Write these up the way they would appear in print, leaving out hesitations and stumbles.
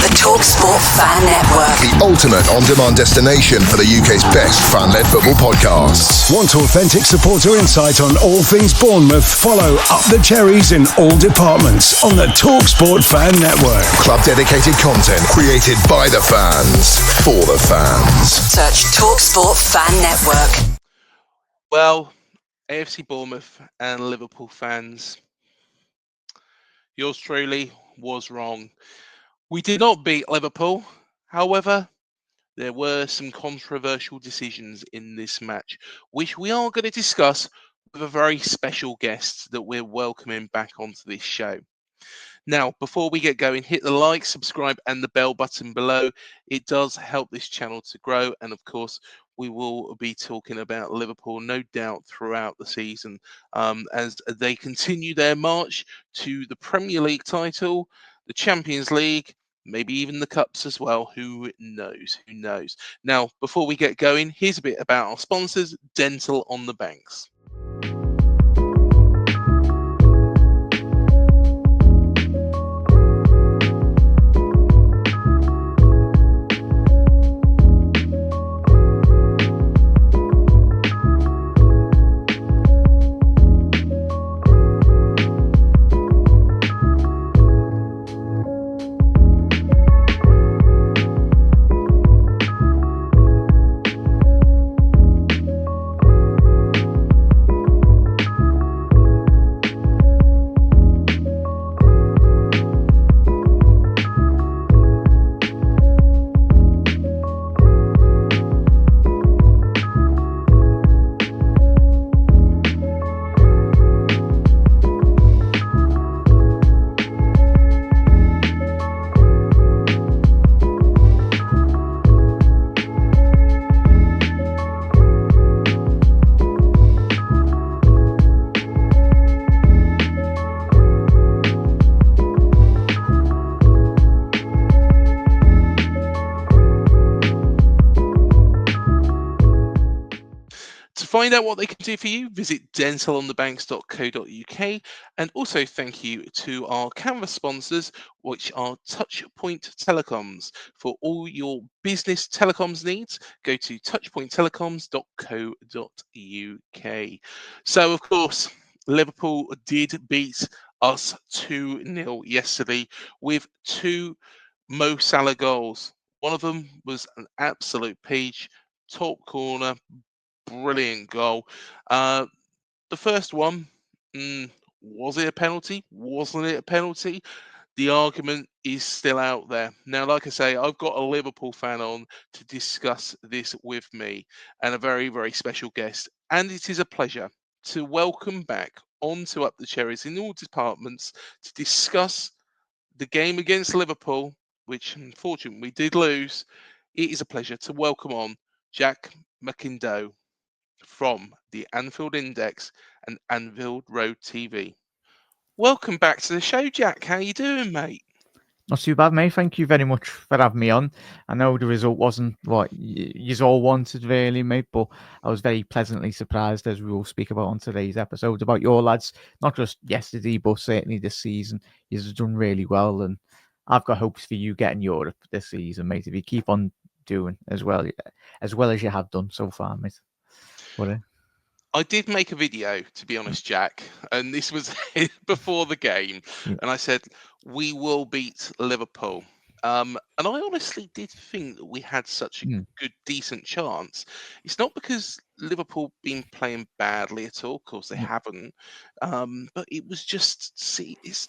The TalkSport Fan Network. The ultimate on-demand destination for the UK's best fan-led football podcasts. Want authentic supporter insight on all things Bournemouth? Follow Up the Cherries in all departments on the TalkSport Fan Network. Club-dedicated content created by the fans, for the fans. Search TalkSport Fan Network. Well, AFC Bournemouth and Liverpool fans, yours truly was wrong. We did not beat Liverpool. However, there were some controversial decisions in this match, which we are going to discuss with a very special guest that we're welcoming back onto this show. Now, before we get going, hit the like, subscribe, and the bell button below. It does help this channel to grow. And of course, we will be talking about Liverpool, no doubt, throughout the season as they continue their march to the Premier League title, the Champions League, maybe even the Cups as well. Who knows? Who knows? Now, before we get going, here's a bit about our sponsors, Dental on the Banks. Find out what they can do for you, visit dentalonthebanks.co.uk, and also thank you to our camera sponsors, which are Touchpoint Telecoms. For all your business telecoms needs, go to touchpointtelecoms.co.uk. So, of course, Liverpool did beat us 2-0 yesterday with 2 Mo Salah goals. One of them was an absolute peach, top corner, brilliant goal. The first one, was it a penalty? Wasn't it a penalty? The argument is still out there. Now, like I say, I've got a Liverpool fan on to discuss this with me and a very, very special guest. And it is a pleasure to welcome back onto Up the Cherries in all departments to discuss the game against Liverpool, which unfortunately we did lose. It is a pleasure to welcome on Jack McIndoe from the Anfield Index and Anfield Road TV. Welcome back to the show, Jack. How you doing, mate? Not too bad, mate. Thank you very much for having me on. I know the result wasn't what you all wanted, really, mate, but I was very pleasantly surprised, as we will speak about on today's episode, about your lads, not just yesterday, but certainly this season. You've done really well, and I've got hopes for you getting Europe this season, mate, if you keep on doing as well as you have done so far, mate. I did make a video, to be honest, Jack, and this was before the game, and I said, we will beat Liverpool. And I honestly did think that we had such a good, decent chance. It's not because Liverpool been playing badly at all, of course they haven't, but it was just,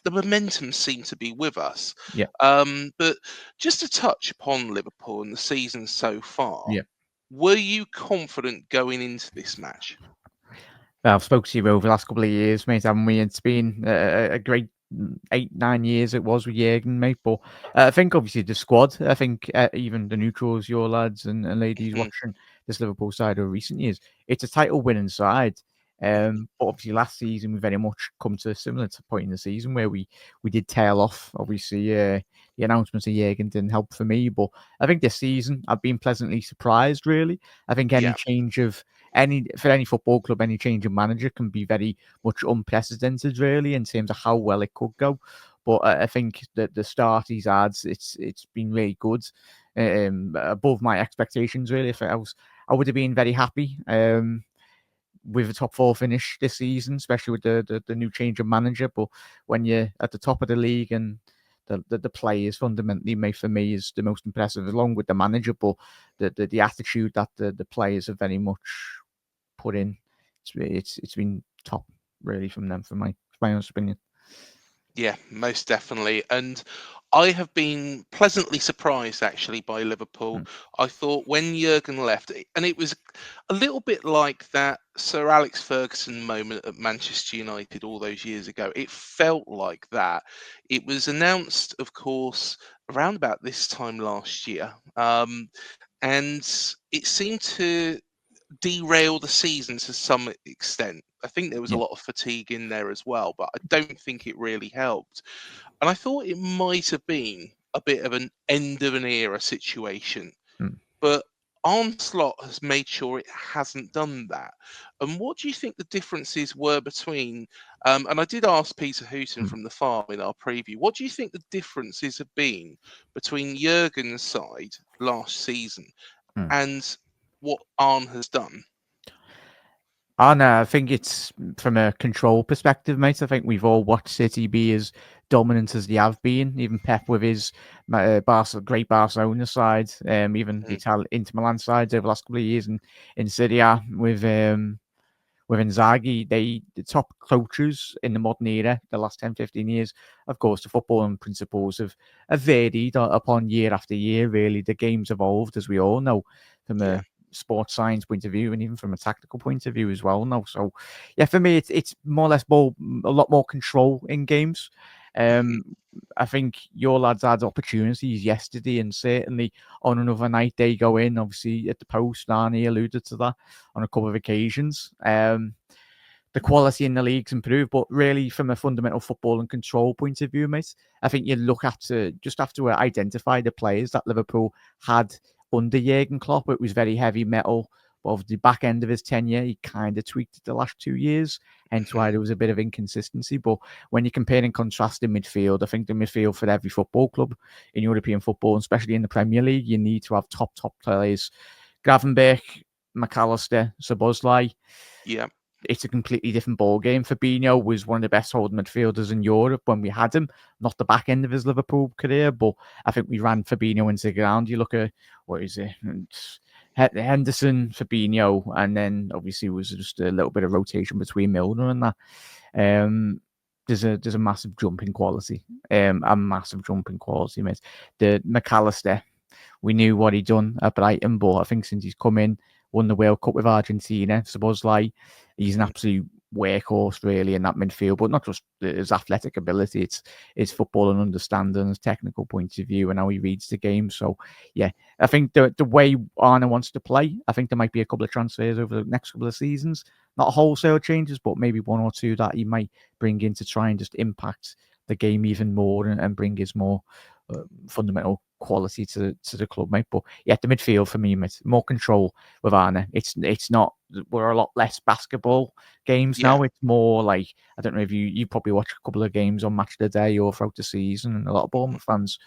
the momentum seemed to be with us. But just to touch upon Liverpool and the season so far, were you confident going into this match? Well, I've spoken to you over the last couple of years, mate, haven't we? It's been a great 8-9 years it was with Jurgen, mate. But I think obviously the squad, I think even the neutrals, your lads and ladies watching this Liverpool side over recent years, it's a title winning side. But obviously last season we very much come to a similar point in the season where we did tail off. Obviously the announcements of Jurgen didn't help for me, but I think this season I've been pleasantly surprised, really. I think any change of for any football club, any change of manager can be very much unprecedented, really, in terms of how well it could go. But I think that the start he's had, it's been really good, above my expectations. Really, if I would have been very happy with a top 4 finish this season, especially with the new change of manager. But when you're at the top of the league and the players fundamentally, mate, for me, is the most impressive, along with the manager. But the attitude that the players have very much put in, it's been top, really, from them, for my honest opinion. Yeah, most definitely. And I have been pleasantly surprised actually by Liverpool. I thought when Jurgen left, and it was a little bit like that Sir Alex Ferguson moment at Manchester United all those years ago. It felt like that. It was announced, of course, around about this time last year. And it seemed to derail the season to some extent. I think there was a Yeah. lot of fatigue in there as well, but I don't think it really helped. And I thought it might have been a bit of an end of an era situation, Mm. but Arne Slot has made sure it hasn't done that. And what do you think the differences were between? And I did ask Peter Hooton Mm. from the farm in our preview. What do you think the differences have been between Jurgen's side last season Mm. and what Arne has done? And I think it's from a control perspective, mate. I think we've all watched City be as dominant as they have been. Even Pep with his great Barcelona side, even the Inter Milan sides over the last couple of years, and in Serie A with Inzaghi, the top coaches in the modern era, the last 10, 15 years, of course, the footballing principles have varied upon year after year, really. The game's evolved, as we all know, from a sports science point of view and even from a tactical point of view as well now. So, yeah, for me, it's more or less a lot more control in games. I think your lads had opportunities yesterday, and certainly on another night they go in, obviously at the post. Arnie alluded to that on a couple of occasions. The quality in the league's improved, but really from a fundamental football and control point of view, mate, I think you have to identify the players that Liverpool had under Jurgen Klopp. It was very heavy metal. But of the back end of his tenure, he kind of tweaked it the last 2 years, hence why there was a bit of inconsistency. But when you compare and contrast in midfield, I think the midfield for every football club in European football, and especially in the Premier League, you need to have top players. Gravenberch, McAllister, Szoboszlai. Yeah. It's a completely different ball game. Fabinho was one of the best holding midfielders in Europe when we had him. Not the back end of his Liverpool career, but I think we ran Fabinho into the ground. You look at, what is it? Henderson, Fabinho, and then obviously it was just a little bit of rotation between Milner and that. There's a massive jump in quality. Mate. The McAllister, we knew what he'd done at Brighton, but I think since he's come in, won the World Cup with Argentina, Szoboszlai, he's an absolute workhorse, really, in that midfield. But not just his athletic ability, it's his football and understanding, his technical point of view, and how he reads the game. So, yeah, I think the way Arne wants to play, I think there might be a couple of transfers over the next couple of seasons. Not wholesale changes, but maybe one or two that he might bring in to try and just impact the game even more and bring his more fundamental quality to the club, mate. But yeah, the midfield for me, mate, more control with Arne. It's not, we're a lot less basketball games now. It's more like, I don't know if you probably watch a couple of games on Match of the Day or throughout the season, and a lot of Bournemouth fans,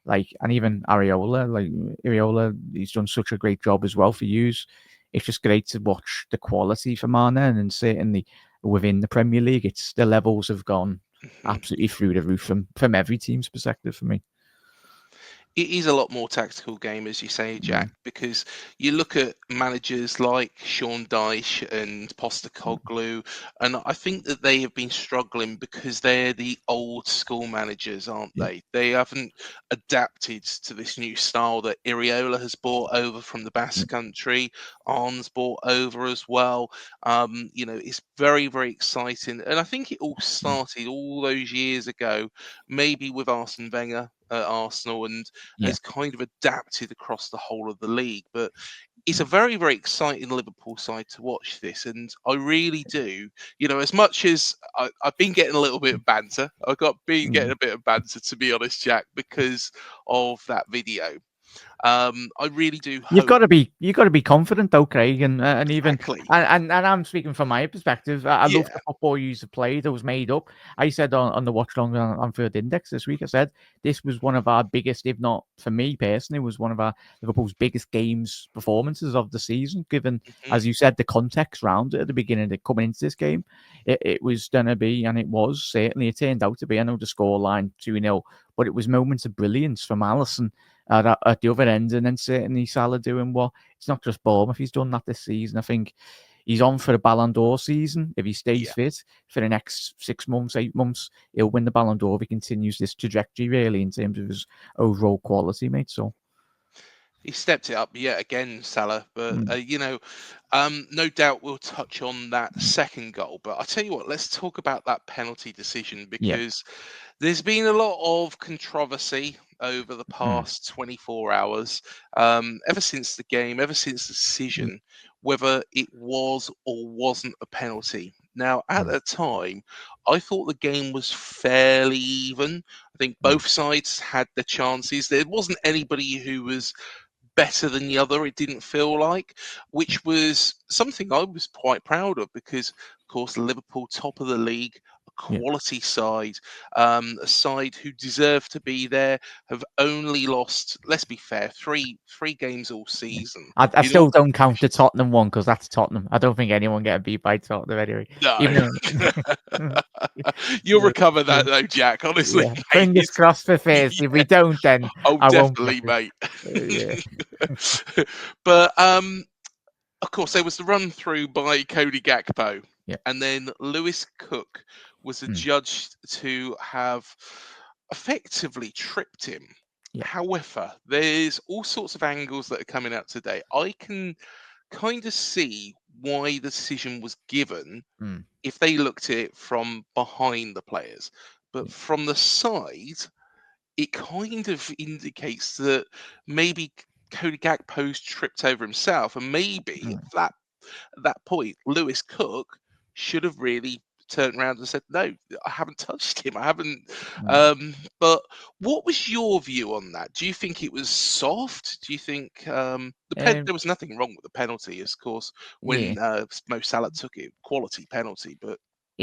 and even Areola, he's done such a great job as well for yous. It's just great to watch the quality from Arne, and certainly within the Premier League, it's the levels have gone absolutely through the roof from every team's perspective for me. It is a lot more tactical game, as you say, Jack, because you look at managers like Sean Dyche and Postecoglou, and I think that they have been struggling because they're the old school managers, aren't they? They haven't adapted to this new style that Iriola has brought over from the Basque Country, Arne's brought over as well. It's very, very exciting. And I think it all started all those years ago, maybe with Arsene Wenger at Arsenal, and has kind of adapted across the whole of the league. But it's a very, very exciting Liverpool side to watch this, and I really do. As much as I've been getting a little bit of banter, been getting a bit of banter, to be honest, Jack, because of that video. I really do You've hope. got to be confident though, Craig, and even Exactly. and I'm speaking from my perspective. I love Yeah. the football you used to play that was made up. I said on the watch long on Third Index this week, I said this was one of our biggest, if not for me personally, was one of our Liverpool's biggest games performances of the season. Given, Mhm. as you said, the context round it at the beginning of coming into this game, it was gonna be, and it was certainly. It turned out to be. I know the scoreline 2-0, but it was moments of brilliance from Alisson at the other end, and then certainly Salah doing what it's not just Bournemouth. He's done that this season. I think he's on for the Ballon d'Or season if he stays Yeah. fit for the next 6 months, 8 months. He'll win the Ballon d'Or if he continues this trajectory really in terms of his overall quality, mate. So He stepped it up yet again, Salah. But no doubt we'll touch on that second goal. But I tell you what, let's talk about that penalty decision, yeah, because there's been a lot of controversy over the mm, past 24 hours, ever since the game, ever since the mm, decision, whether it was or wasn't a penalty. Now, at mm, the time, I thought the game was fairly even. I think mm, both sides had the chances. There wasn't anybody who was better than the other, it didn't feel like, which was something I was quite proud of because, of course, Liverpool, top of the league, a yeah. quality side, a side who deserve to be there, have only lost, let's be fair, three games all Yeah. season. I In all still don't count the competitions. Tottenham one because that's Tottenham. I don't think anyone get a beat by Tottenham anyway. No. Even though, You'll yeah, recover yeah, that though, Jack. Honestly, yeah. mate. Fingers crossed for Thursday. If we don't, then Oh, I won't get definitely, it. mate. Yeah, But of course, there was the run through by Cody Gakpo, yeah, and then Lewis Cook was mm, adjudged to have effectively tripped him. yeah, However, there's all sorts of angles that are coming out today. I can kind of see why the decision was given mm, if they looked at it from behind the players, but yeah, from the side, it kind of indicates that maybe Cody Gakpo's tripped over himself, and maybe mm, at that point, Lewis Cook should have really turned around and said, "No, I haven't touched him. I haven't." mm. But what was your view on that? Do you think it was soft? Do you think Um, there was nothing wrong with the penalty, of course, yeah, when Mo Salah took it, quality penalty, but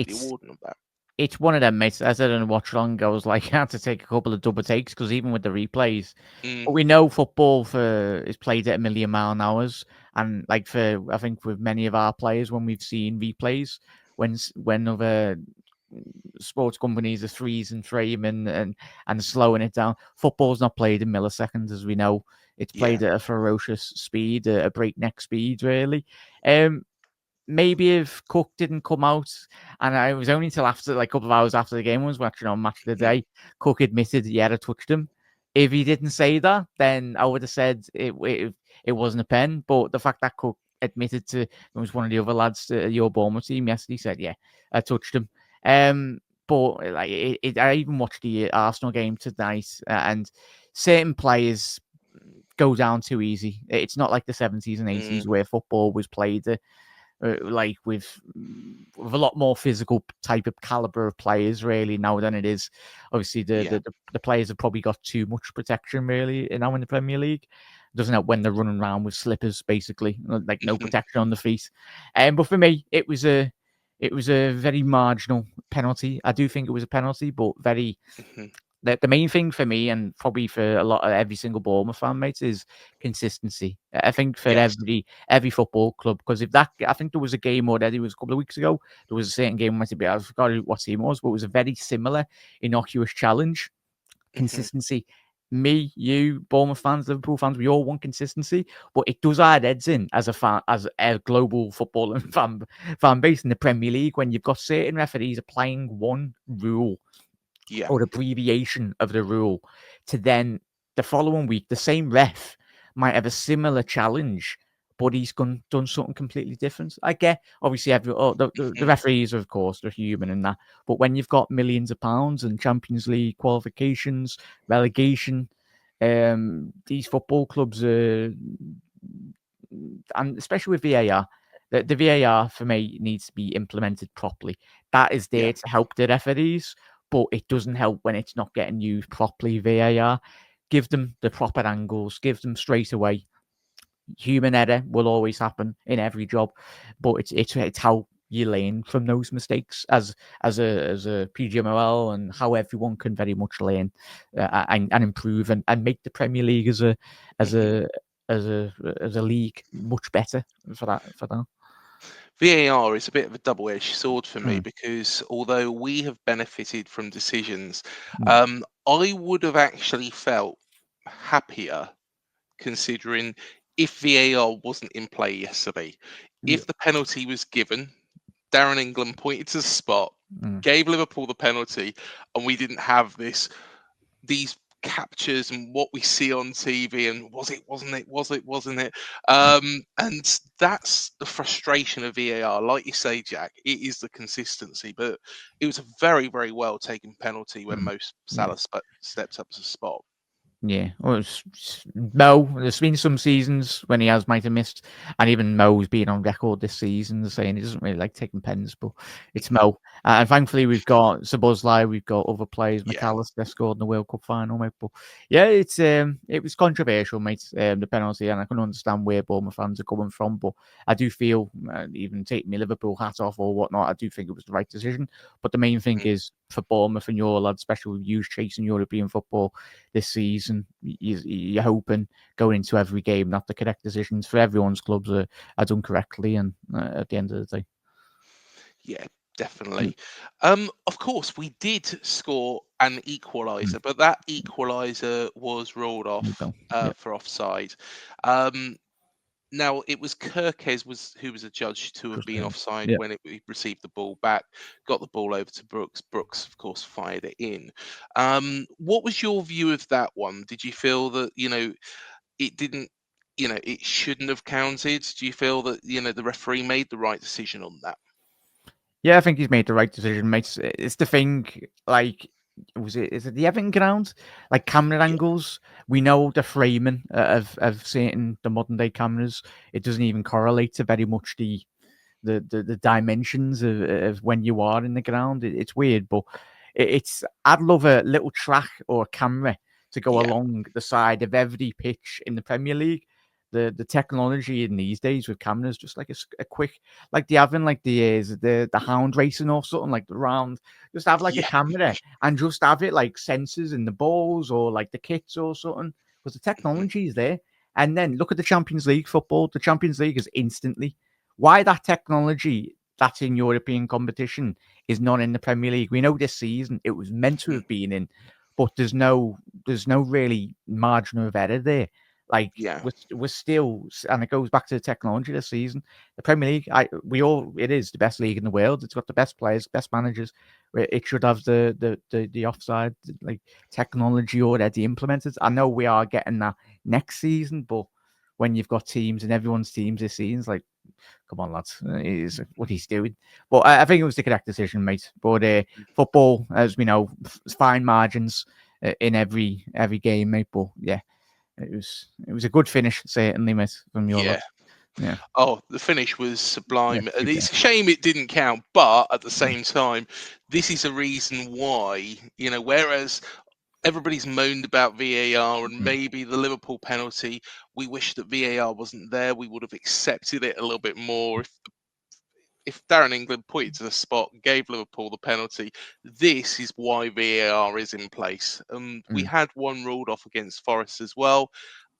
the it's awarding of that. it's one of them, mate. As I said in the watch long, I was like, I had to take a couple of double takes because even with the replays, Mm, but we know football for is played at a million mile an hours, and like for I think with many of our players when we've seen replays, when other sports companies are freezing frame and slowing it down, football's not played in milliseconds, as we know. It's yeah. played at a ferocious speed, a breakneck speed, really. Maybe if Cook didn't come out, and it was only until after, like a couple of hours after the game, I was watching on Match of the Mhm, Day, Cook admitted, yeah, I touched him. If he didn't say that, then I would have said it wasn't a pen. But the fact that Cook admitted to, it was one of the other lads at your Bournemouth team yesterday, said, yeah, I touched him. But like I even watched the Arsenal game tonight, and certain players go down too easy. It's not like the 70s and mm, 80s where football was played like with a lot more physical type of caliber of players really now than it is. Obviously, yeah. the players have probably got too much protection really now in the Premier League. Doesn't help when they're running around with slippers, basically, like no protection on the feet. But for me, it was a very marginal penalty. I do think it was a penalty, but very Mhm, the main thing for me and probably for a lot of every single Bournemouth fan, mates, is consistency. I think for yes. every football club, because if that, I think there was a game already, it was a couple of weeks ago, there was a certain game, might be, I forgot what team it was, but it was a very similar innocuous challenge. Mhm, Consistency. Me, you, Bournemouth fans, Liverpool fans, we all want consistency, but it does our heads in as a fan, as a global football and fan base in the Premier League when you've got certain referees applying one rule yeah. or abbreviation of the rule to then the following week, the same ref might have a similar challenge, but he's done something completely different. I get, obviously, the Mhm, referees, of course, they're human and that, but when you've got millions of pounds and Champions League qualifications, relegation, these football clubs are, and especially with VAR, the VAR for me needs to be implemented properly. That is yeah. there to help the referees, but it doesn't help when it's not getting used properly. VAR give them the proper angles, give them straight away. Human error will always happen in every job, but it's how you learn from those mistakes as a PGMOL, and how everyone can very much learn and improve and make the Premier League as a league much better for that. VAR is a bit of a double-edged sword for me Mm. because although we have benefited from decisions, Mm. I would have actually felt happier considering if VAR wasn't in play yesterday. Yeah. If the penalty was given, Darren England pointed to the spot, Mm. gave Liverpool the penalty, and we didn't have these captures and what we see on TV and wasn't it? And that's the frustration of VAR. Like you say, Jack, it is the consistency, but it was a very, very well taken penalty when Mm. Mo Salah stepped up to the spot. Yeah, well, Mo. There's been some seasons when he might have missed, and even Mo's been on record this season saying he doesn't really like taking pens, but it's Mo. And thankfully, we've got Szoboszlai, we've got other players. Yeah. McAllister scored in the World Cup final, mate. But yeah, it was controversial, mate. The penalty, and I can understand where Bournemouth fans are coming from, but I do feel, even taking my Liverpool hat off or whatnot, I do think it was the right decision. But the main thing is for Bournemouth and your lads, especially with you chasing European football this season, you're hoping going into every game that the correct decisions for everyone's clubs are done correctly, and at the end of the day. Yeah, definitely. Of course, we did score an equaliser, but that equaliser was ruled off for offside. Now, it was Kirkes who was adjudged to have been offside when he received the ball back, got the ball over to Brooks. Brooks, of course, fired it in. What was your view of that one? Did you feel that, it didn't, it shouldn't have counted? Do you feel that, the referee made the right decision on that? Yeah, I think he's made the right decision, mate. It's the thing, like, is it the Everton ground? Like, camera angles, we know the framing of certain the modern day cameras. It doesn't even correlate to very much the dimensions of when you are in the ground. It's weird, but I'd love a little track or a camera to go along the side of every pitch in the Premier League. The technology in these days with cameras, just like a quick, like they having like the hound racing or something like the round, just have like a camera and just have it like sensors in the balls or like the kits or something, because the technology is there. And then look at the Champions League football. The Champions League is instantly. Why that technology that's in European competition is not in the Premier League? We know this season it was meant to have been in, but there's no really margin of error there. Like, we're still, and it goes back to the technology this season. The Premier League, it is the best league in the world. It's got the best players, best managers. It should have the offside like technology already implemented. I know we are getting that next season, but when you've got teams and everyone's teams this season, it's like, come on, lads, is what he's doing. But I think it was the correct decision, mate. But football, as we know, fine margins in every game, mate. But yeah. It was a good finish, certainly, mate, from your lot. Yeah. Oh, the finish was sublime. And it's a shame it didn't count, but at the same time, this is a reason why, whereas everybody's moaned about VAR and maybe the Liverpool penalty, we wish that VAR wasn't there. We would have accepted it a little bit more if Darren England pointed to the spot, gave Liverpool the penalty. This is why VAR is in place. We had one ruled off against Forest as well.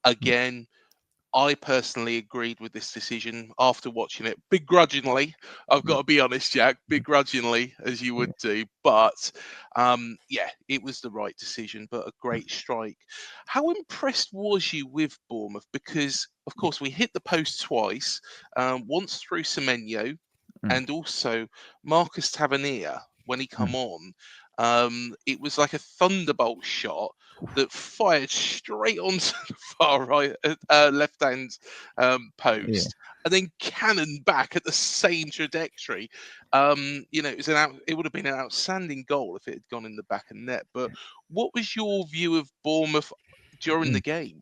Again, I personally agreed with this decision after watching it begrudgingly. I've got to be honest, Jack, begrudgingly, as you would do. But it was the right decision, but a great strike. How impressed was you with Bournemouth? Because, of course, we hit the post twice, once through Semenyo, and also Marcus Tavernier, when he come on, it was like a thunderbolt shot that fired straight onto the far right, left-hand post, and then cannoned back at the same trajectory. It would have been an outstanding goal if it had gone in the back of net. But what was your view of Bournemouth during the game?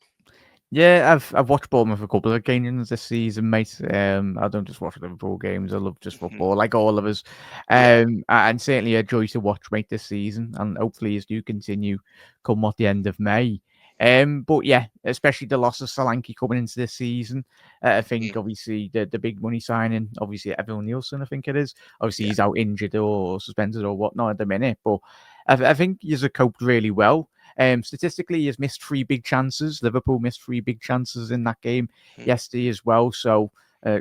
Yeah, I've watched Bournemouth a couple of games this season, mate. I don't just watch Liverpool games. I love just football, like all of us. And certainly a joy to watch, mate, this season. And hopefully, as do continue, come what the end of May. But yeah, especially the loss of Solanke coming into this season. I think obviously the big money signing, obviously Evan Nielsen, I think it is. Obviously he's out injured or suspended or whatnot at the minute, but I think he's coped really well. Statistically, he's missed 3 big chances. Liverpool missed 3 big chances in that game yesterday as well. So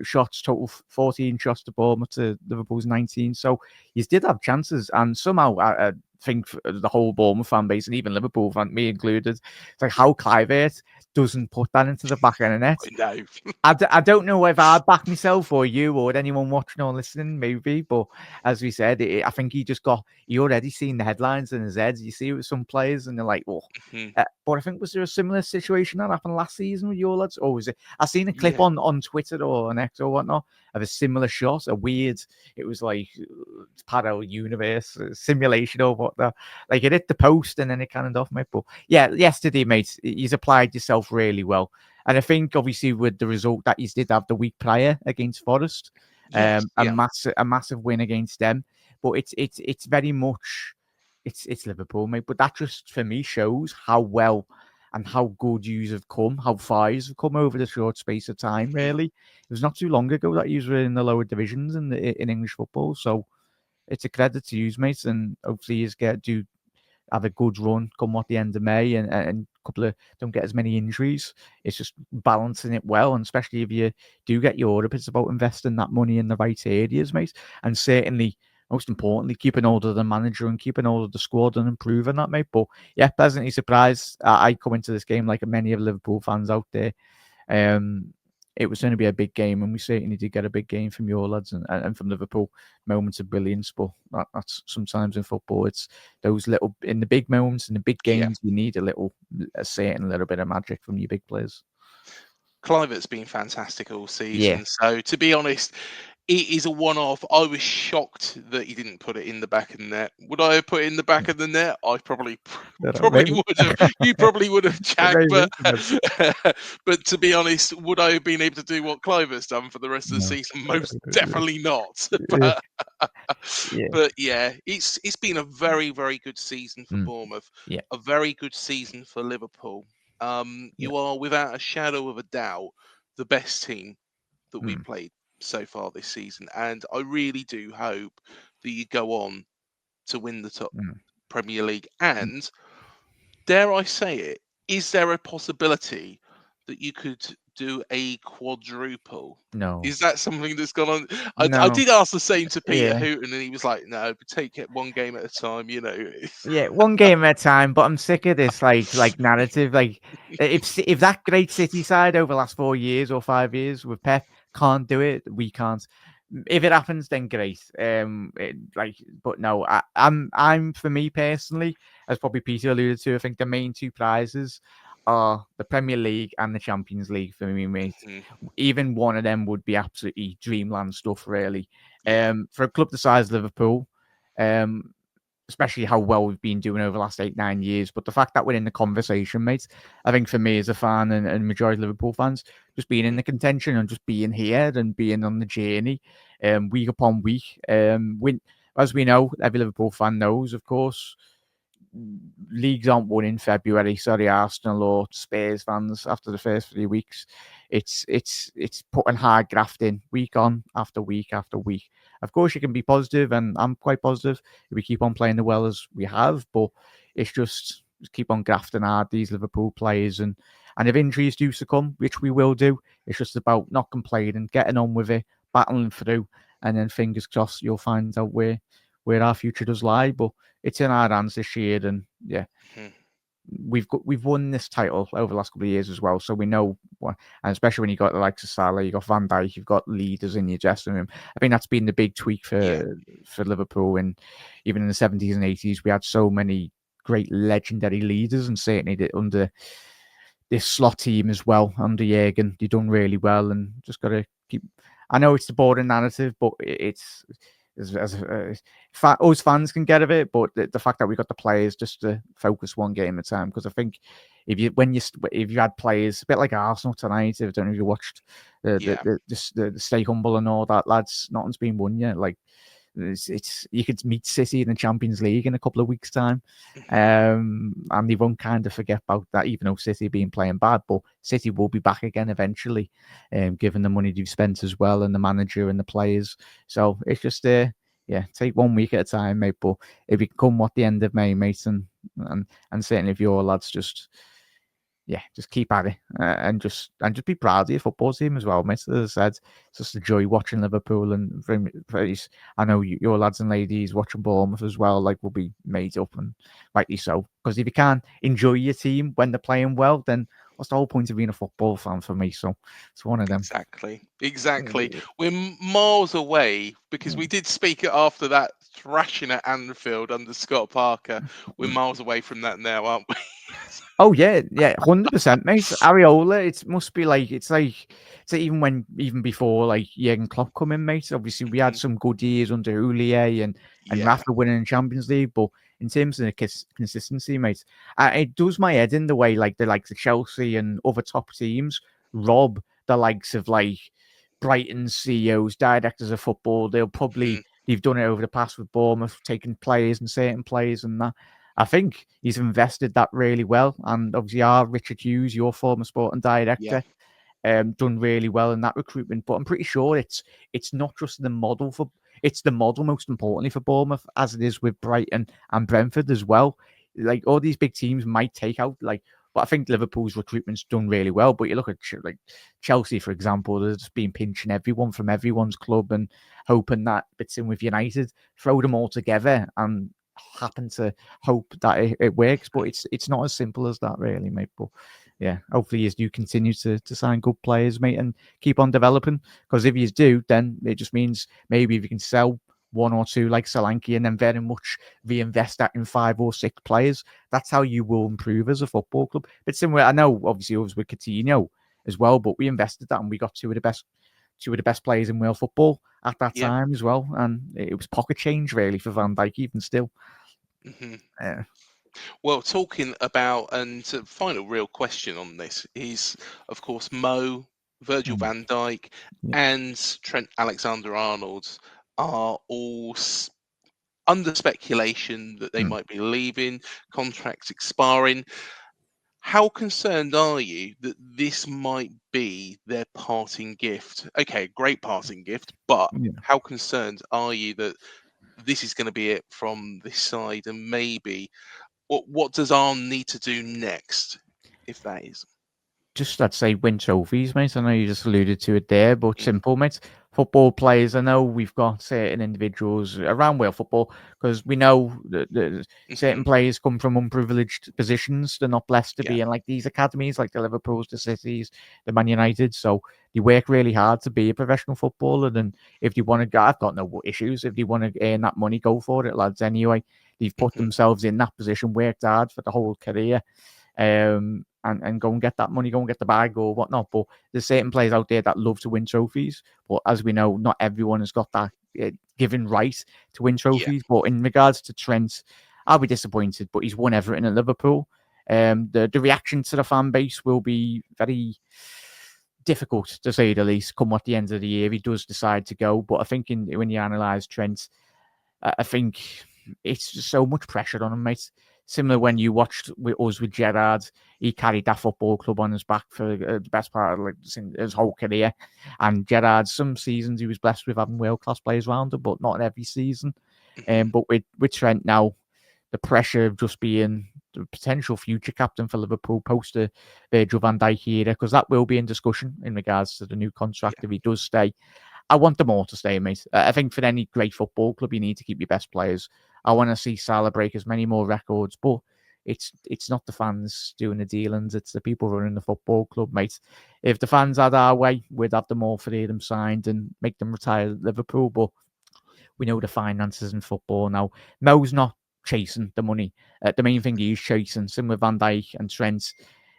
shots total 14 shots to Bournemouth to Liverpool's 19. So he did have chances, and somehow I think the whole Bournemouth fan base and even Liverpool fan, me included, it's like how Clivert doesn't put that into the back of the net. No. I don't know if I'd back myself or you or anyone watching or listening, maybe. But as we said, I think he already seen the headlines in his head. You see it with some players and they're like, oh. But I think, was there a similar situation that happened last season with your lads? Or was it? I seen a clip on Twitter or on X or whatnot of a similar shot, it was like parallel universe simulation or whatnot. Like it hit the post and then it cannoned off, mate. But yeah, yesterday, mate, he's applied yourself really well. And I think obviously with the result that he did have the week prior against Forest, a massive win against them. But it's very much it's Liverpool, mate. But that just for me shows how well and how good yous have come, how far yous have come over the short space of time. Really, it was not too long ago that yous were in the lower divisions in English football. So it's a credit to yous, mates, and hopefully yous do have a good run come what the end of May and don't get as many injuries. It's just balancing it well, and especially if you do get Europe, it's about investing that money in the right areas, mate. And certainly, most importantly, keeping hold of the manager and keeping hold of the squad and improving that, mate. But yeah, pleasantly surprised. I come into this game like many of Liverpool fans out there. It was going to be a big game, and we certainly did get a big game from your lads and from Liverpool. Moments of brilliance, but that's sometimes in football. It's those little in the big moments, in the big games, you need a certain little bit of magic from your big players. Clivert's been fantastic all season. So to be honest, it is a one-off. I was shocked that he didn't put it in the back of the net. Would I have put it in the back of the net? I probably would have. You probably would have, Jack. But to be honest, would I have been able to do what Clivert's done for the rest of the season? Most definitely not. But yeah, it's been a very, very good season for Bournemouth. Yeah. A very good season for Liverpool. You are without a shadow of a doubt the best team that we've played so far this season, and I really do hope that you go on to win the top Premier League. And dare I say it, is there a possibility that you could do a quadruple? No. Is that something that's gone on? No. I did ask the same to Peter Houghton, and he was like, "No, take it one game at a time." You know. Yeah, one game at a time. But I'm sick of this like narrative. Like if that great City side over the last 4 years or 5 years with Pep can't do it, we can't. If it happens, then great. But no, I'm for me personally, as probably Peter alluded to, I think the main 2 prizes are the Premier League and the Champions League for me, mate. Even one of them would be absolutely dreamland stuff, really. For a club the size of Liverpool, especially how well we've been doing over the last 8-9 years. But the fact that we're in the conversation, mate, I think for me as a fan and majority of Liverpool fans, just being in the contention and just being here and being on the journey week upon week. As we know, every Liverpool fan knows, of course, leagues aren't won in February. Sorry, Arsenal or Spurs fans, after the first 3 weeks. It's putting hard graft in week on after week after week. Of course, you can be positive, and I'm quite positive if we keep on playing the well as we have, but it's just keep on grafting hard, these Liverpool players. And if injuries do succumb, which we will do, it's just about not complaining, getting on with it, battling through, and then fingers crossed you'll find out where our future does lie. But it's in our hands this year, and we've won this title over the last couple of years as well, so we know what, and especially when you got the likes of Salah, you got Van Dijk, you've got leaders in your dressing room. I think that's been the big tweak for Liverpool, and even in the 70s and 80s we had so many great legendary leaders, and certainly under this slot team as well under Jurgen, they've done really well, and just got to keep. I know it's the boring narrative, but it's us fans can get of it, but the fact that we got the players just to focus one game at a time, because I think if you had players a bit like Arsenal tonight, I don't know if you watched the stay humble and all that, lads, nothing's been won yet. Like it's you could meet City in the Champions League in a couple of weeks' time, and they won't kind of forget about that, even though City have been playing bad. But City will be back again eventually, given the money they've spent as well, and the manager and the players. So it's just take 1 week at a time, mate. But if you come what the end of May, mate, and certainly if your lads just keep at it and just be proud of your football team as well, mate. As I said, it's just a joy watching Liverpool, and I know your lads and ladies watching Bournemouth as well, like, will be made up, and rightly so. Because if you can't enjoy your team when they're playing well, then what's the whole point of being a football fan for me? So it's one of them. Exactly. We're miles away, because we did speak after that thrashing at Anfield under Scott Parker. We're miles away from that now, aren't we? Oh yeah, 100%, mate. Areola, it must be like it's like even before like Jurgen Klopp come in, mate. Obviously, we had some good years under Houllier and Rafa winning the Champions League, but in terms of the consistency, mate, it does my head in the way like the Chelsea and other top teams rob the likes of like Brighton CEOs, directors of football. They've done it over the past with Bournemouth, taking players and certain players and that. I think he's invested that really well, and obviously Richard Hughes, your former sporting director, done really well in that recruitment. But I'm pretty sure it's not just the model it's the model most importantly for Bournemouth, as it is with Brighton and Brentford as well. Like, all these big teams might take out but I think Liverpool's recruitment's done really well. But you look at like Chelsea, for example, they've just been pinching everyone from everyone's club and hoping that fits in with United, throw them all together and happen to hope that it works. But it's not as simple as that, really, mate. But yeah, hopefully you do continue to sign good players, mate, and keep on developing. Because if you do, then it just means maybe if you can sell one or two like Solanke and then very much reinvest that in 5 or 6 players, that's how you will improve as a football club. But similar, I know obviously it was with Coutinho as well, but we invested that and we got two of the best players in world football at that time as well, and it was pocket change really for Van Dijk even still. Well, talking about, and final real question on this is, of course, Mo, Virgil van Dijk, and Trent Alexander-Arnold are all under speculation that they might be leaving, contracts expiring. How concerned are you that this might be their parting gift? Okay, great parting gift, but how concerned are you that this is going to be it from this side, and maybe what does Arne need to do next, if that is? Just, I'd say, win trophies, mate. I know you just alluded to it there, but simple, mate. Football players, I know we've got certain individuals around world football, because we know that certain players come from unprivileged positions. They're not blessed to be in like these academies, like the Liverpools, the Cities, the Man United. So they work really hard to be a professional footballer. And if you want to go, I've got no issues. If you want to earn that money, go for it, lads. Anyway, they've put themselves in that position, worked hard for the whole career. And go and get that money, go and get the bag or whatnot. But there's certain players out there that love to win trophies. But as we know, not everyone has got that given right to win trophies. But in regards to Trent, I'll be disappointed, but he's won everything at Liverpool. The reaction to the fan base will be very difficult, to say the least, come at the end of the year. He does decide to go. But I think when you analyse Trent, I think it's just so much pressure on him, mate. Similar when you watched with Gerrard, he carried that football club on his back for the best part of his whole career. And Gerrard, some seasons he was blessed with having world-class players around him, but not every season. But with Trent now, the pressure of just being the potential future captain for Liverpool post the Virgil van Dijk era, because that will be in discussion in regards to the new contract if he does stay. I want them all to stay, mate. I think for any great football club, you need to keep your best players. I want to see Salah break as many more records, but it's not the fans doing the dealings. It's the people running the football club, mate. If the fans had our way, we'd have them all for them signed and make them retire at Liverpool. But we know the finances in football now. Mo's not chasing the money. The main thing he's chasing, similar with Van Dijk and Trent,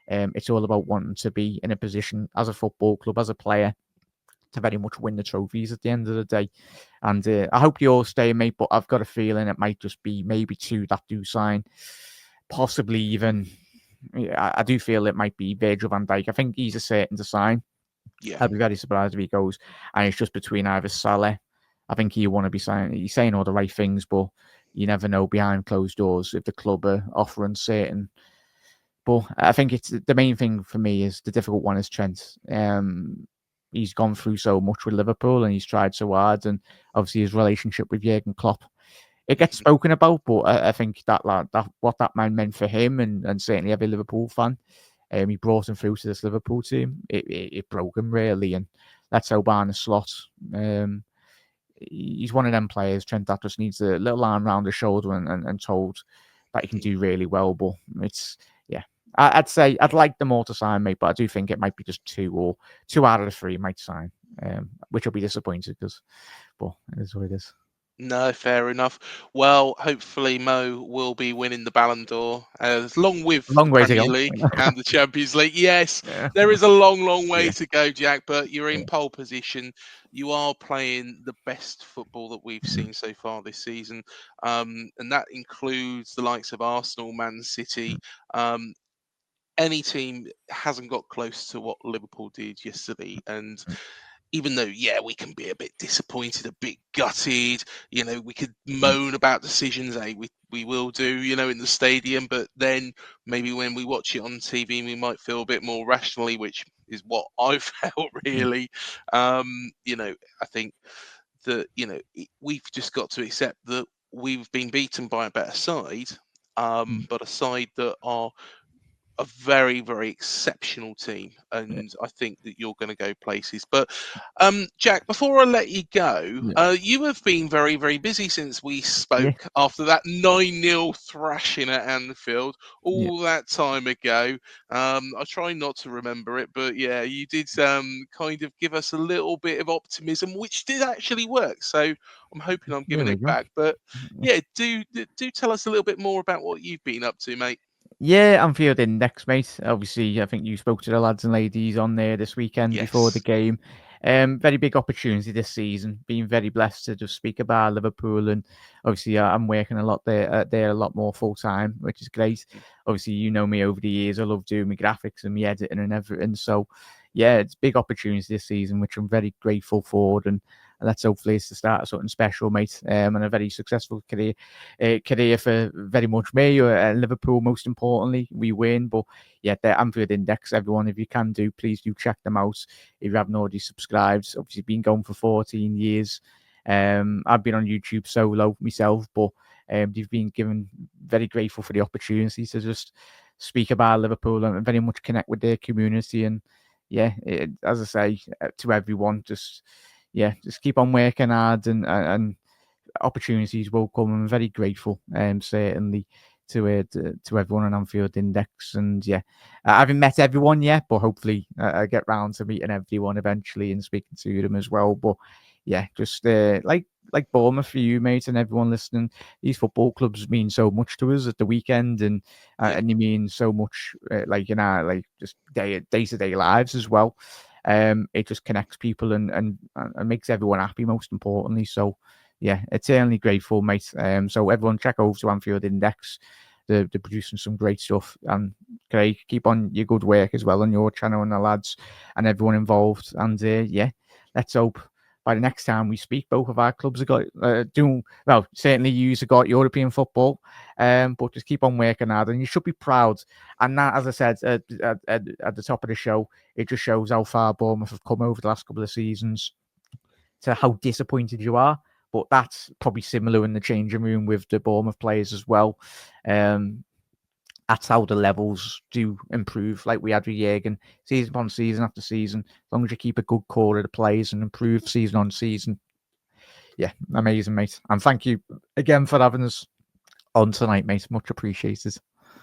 it's all about wanting to be in a position as a football club, as a player, to very much win the trophies at the end of the day. And I hope you all stay, mate, but I've got a feeling it might just be maybe 2 that do sign. Possibly even, I do feel it might be Virgil van Dijk. I think he's a certain to sign. I'd be very surprised if he goes. And it's just between either Salah I think you want to be saying all the right things, but you never know behind closed doors if the club are offering certain. But I think it's the main thing for me is the difficult one is Trent. He's gone through so much with Liverpool and he's tried so hard, and obviously his relationship with Jurgen Klopp. It gets spoken about, but I think that what that man meant for him and certainly every Liverpool fan, he brought him through to this Liverpool team. It broke him really, and that's how Barnes slot. He's one of them players, Trent, that just needs a little arm around the shoulder and told that he can do really well. But it's I'd say I'd like them all to sign, mate, but I do think it might be just two out of the three might sign, which will be disappointed but it is what it is. No, fair enough. Well, hopefully Mo will be winning the Ballon d'Or, along with Long the way to Premier go. League and the Champions League. Yes, Yeah. there is a long way Yeah. to go, Jack, but you're in Yeah. pole position. You are playing the best football that we've Mm. seen so far this season, and that includes the likes of Arsenal, Man City. Any team hasn't got close to what Liverpool did yesterday, and even though, we can be a bit disappointed, a bit gutted, we could moan about decisions, we will do, in the stadium, but then maybe when we watch it on TV, we might feel a bit more rationally, which is what I felt really. I think that, we've just got to accept that we've been beaten by a better side, but a side that are a very, very exceptional team, and I think that you're going to go places. But Jack, before I let you go, you have been very, very busy since we spoke after that 9-0 thrashing at Anfield all that time ago. I try not to remember it, but you did kind of give us a little bit of optimism, which did actually work. So I'm hoping I'm giving it back. But do tell us a little bit more about what you've been up to, mate. Yeah, Anfield Index, mate. Obviously, I think you spoke to the lads and ladies on there this weekend before the game. Very big opportunity this season. Being very blessed to just speak about Liverpool, and obviously I'm working a lot there a lot more full time, which is great. Obviously, you know me over the years. I love doing my graphics and my editing and everything. So, it's a big opportunity this season, which I'm very grateful for, and that's hopefully it's the start of something special, mate. And a very successful career for very much me or Liverpool. Most importantly, we win. But the Anfield Index, everyone, if you can please do check them out. If you haven't already subscribed, obviously been going for 14 years. I've been on YouTube solo myself, but they've been given very grateful for the opportunity to just speak about Liverpool and very much connect with their community. And as I say to everyone, just keep on working hard and opportunities will come. I'm very grateful, certainly to everyone on Anfield Index, and I haven't met everyone yet, but hopefully I get round to meeting everyone eventually and speaking to them as well. But just like Bournemouth for you, mate, and everyone listening, these football clubs mean so much to us at the weekend, and you mean so much just day-to-day lives as well. It just connects people and makes everyone happy, most importantly. So eternally grateful, mate. So everyone check over to Anfield Index. They're producing some great stuff, and Craig, keep on your good work as well on your channel and the lads and everyone involved. And let's hope by the next time we speak, both of our clubs have got doing well. Certainly, you have got European football, but just keep on working hard, and you should be proud. And that, as I said at the top of the show, it just shows how far Bournemouth have come over the last couple of seasons, to how disappointed you are. But that's probably similar in the changing room with the Bournemouth players as well. That's how the levels do improve, like we had with Jurgen, season upon season after season. As long as you keep a good core of the players and improve season on season. Amazing, mate. And thank you again for having us on tonight, mate. Much appreciated.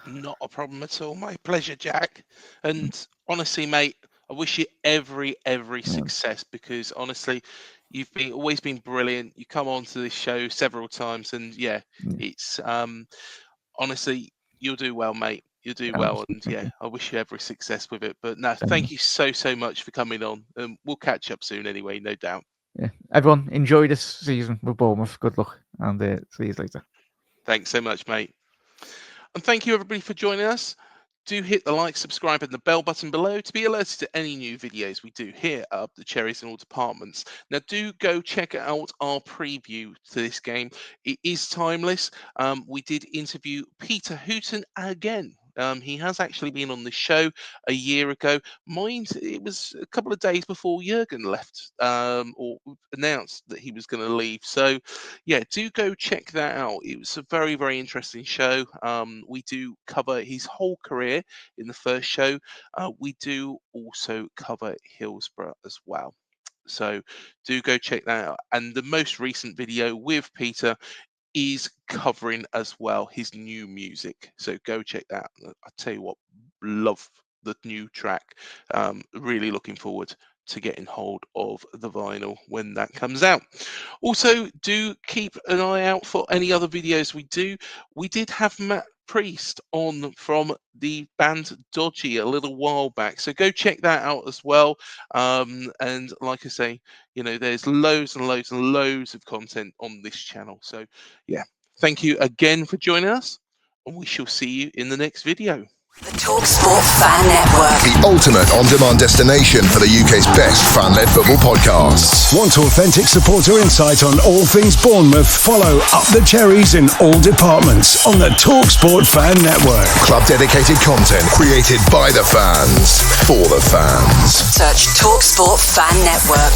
Not a problem at all. My pleasure, Jack. And honestly, mate, I wish you every success, because honestly, you've always been brilliant. You come on to this show several times, and it's honestly, you'll do well, mate. You'll do well, and I wish you every success with it. But no, thank you so much for coming on. We'll catch up soon anyway, no doubt. Everyone, enjoy this season with Bournemouth. Good luck, and see you later. Thanks so much, mate. And thank you, everybody, for joining us. Do hit the like, subscribe, and the bell button below to be alerted to any new videos we do here at the Cherries in all departments. Now, do go check out our preview to this game. It is timeless. We did interview Peter Hooton again. He has actually been on the show a year ago. Mind, it was a couple of days before Jurgen left, or announced that he was going to leave. So, yeah, do go check that out. It was a very, very interesting show. We do cover his whole career in the first show. We do also cover Hillsborough as well. So do go check that out. And the most recent video with Peter is covering as well his new music. So go check that out. I tell you what, love the new track. Really looking forward to getting hold of the vinyl when that comes out. Also, do keep an eye out for any other videos we do. We did have Matt Priest on from the band Dodgy a little while back, so go check that out as well. And like I say, you know, there's loads and loads and loads of content on this channel. So yeah, thank you again for joining us, and we shall see you in the next video. The TalkSport Fan Network. The ultimate on-demand destination for the UK's best fan-led football podcasts. Want authentic supporter insight on all things Bournemouth? Follow Up the Cherries in all departments on the TalkSport Fan Network. Club-dedicated content created by the fans, for the fans. Search TalkSport Fan Network.